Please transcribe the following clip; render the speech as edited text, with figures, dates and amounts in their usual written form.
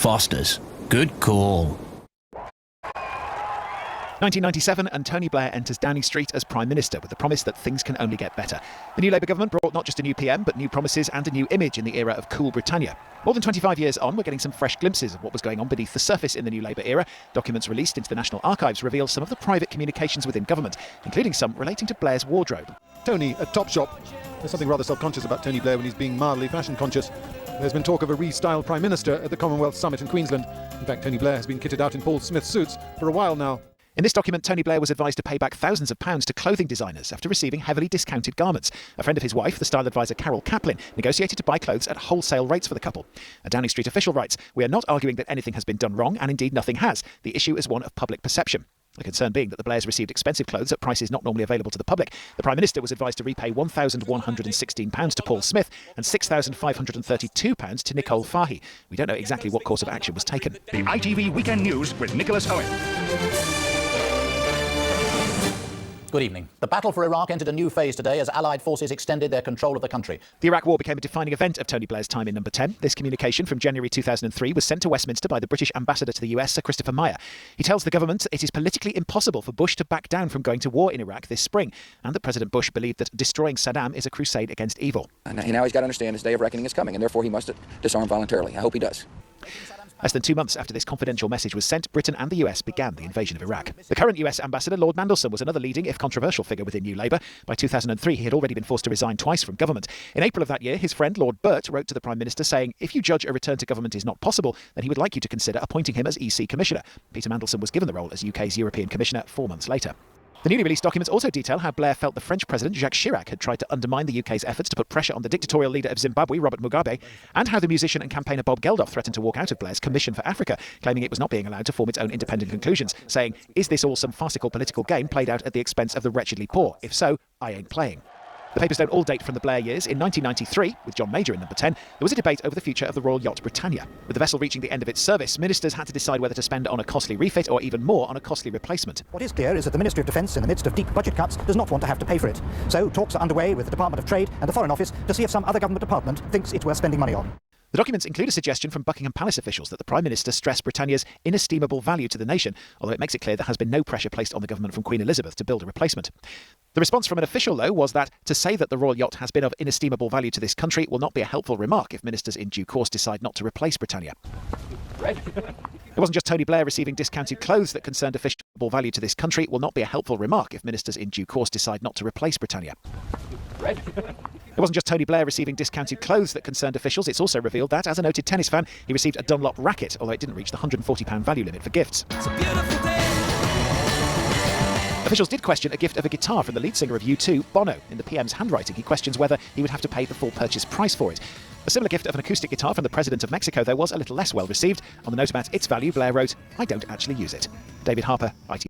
Foster's. Good call. 1997, and Tony Blair enters Downing Street as Prime Minister with the promise that things can only get better. The new Labour government brought not just a new PM, but new promises and a new image in the era of cool Britannia. More than 25 years on, we're getting some fresh glimpses of what was going on beneath the surface in the new Labour era. Documents released into the National Archives reveal some of the private communications within government, including some relating to Blair's wardrobe. Tony at Topshop. There's something rather self-conscious about Tony Blair when he's being mildly fashion-conscious. There's been talk of a restyled Prime Minister at the Commonwealth Summit in Queensland. In fact, Tony Blair has been kitted out in Paul Smith suits for a while now. In this document, Tony Blair was advised to pay back thousands of pounds to clothing designers after receiving heavily discounted garments. A friend of his wife, the style advisor Carol Kaplan, negotiated to buy clothes at wholesale rates for the couple. A Downing Street official writes, "We are not arguing that anything has been done wrong, and indeed nothing has. The issue is one of public perception." The concern being that the Blairs received expensive clothes at prices not normally available to the public. The Prime Minister was advised to repay £1,116 to Paul Smith and £6,532 to Nicole Fahy. We don't know exactly what course of action was taken. The ITV Weekend News with Nicholas Owen. Good evening. The battle for Iraq entered a new phase today as Allied forces extended their control of the country. The Iraq War became a defining event of Tony Blair's time in Number 10. This communication from January 2003 was sent to Westminster by the British ambassador to the US, Sir Christopher Meyer. He tells the government it is politically impossible for Bush to back down from going to war in Iraq this spring, and that President Bush believed that destroying Saddam is a crusade against evil. And now he's got to understand his day of reckoning is coming, and therefore he must disarm voluntarily. I hope he does. Less than 2 months after this confidential message was sent, Britain and the US began the invasion of Iraq. The current US ambassador, Lord Mandelson, was another leading, if controversial, figure within New Labour. By 2003, he had already been forced to resign twice from government. In April of that year, his friend, Lord Burt, wrote to the Prime Minister saying, "If you judge a return to government is not possible, then he would like you to consider appointing him as EC Commissioner." Peter Mandelson was given the role as UK's European Commissioner 4 months later. The newly released documents also detail how Blair felt the French President Jacques Chirac had tried to undermine the UK's efforts to put pressure on the dictatorial leader of Zimbabwe, Robert Mugabe, and how the musician and campaigner Bob Geldof threatened to walk out of Blair's Commission for Africa, claiming it was not being allowed to form its own independent conclusions, saying, "Is this all some farcical political game played out at the expense of the wretchedly poor? If so, I ain't playing." The papers don't all date from the Blair years. In 1993, with John Major in Number 10, there was a debate over the future of the royal yacht Britannia. With the vessel reaching the end of its service, ministers had to decide whether to spend on a costly refit or even more on a costly replacement. What is clear is that the Ministry of Defence, in the midst of deep budget cuts, does not want to have to pay for it. So talks are underway with the Department of Trade and the Foreign Office to see if some other government department thinks it's worth spending money on. The documents include a suggestion from Buckingham Palace officials that the Prime Minister stress Britannia's inestimable value to the nation, although it makes it clear there has been no pressure placed on the government from Queen Elizabeth to build a replacement. The response from an official, though, was that to say that the royal yacht has been of inestimable value to this country will not be a helpful remark if ministers in due course decide not to replace Britannia. It wasn't just Tony Blair receiving discounted clothes that concerned official value to this country will not be a helpful remark if ministers in due course decide not to replace Britannia. It wasn't just Tony Blair receiving discounted clothes that concerned officials. It's also revealed that, as a noted tennis fan, he received a Dunlop racket, although it didn't reach the £140 value limit for gifts. It's a beautiful day. Officials did question a gift of a guitar from the lead singer of U2, Bono. In the PM's handwriting, he questions whether he would have to pay the full purchase price for it. A similar gift of an acoustic guitar from the President of Mexico, though, was a little less well received. On the note about its value, Blair wrote, "I don't actually use it." David Harper, ITV.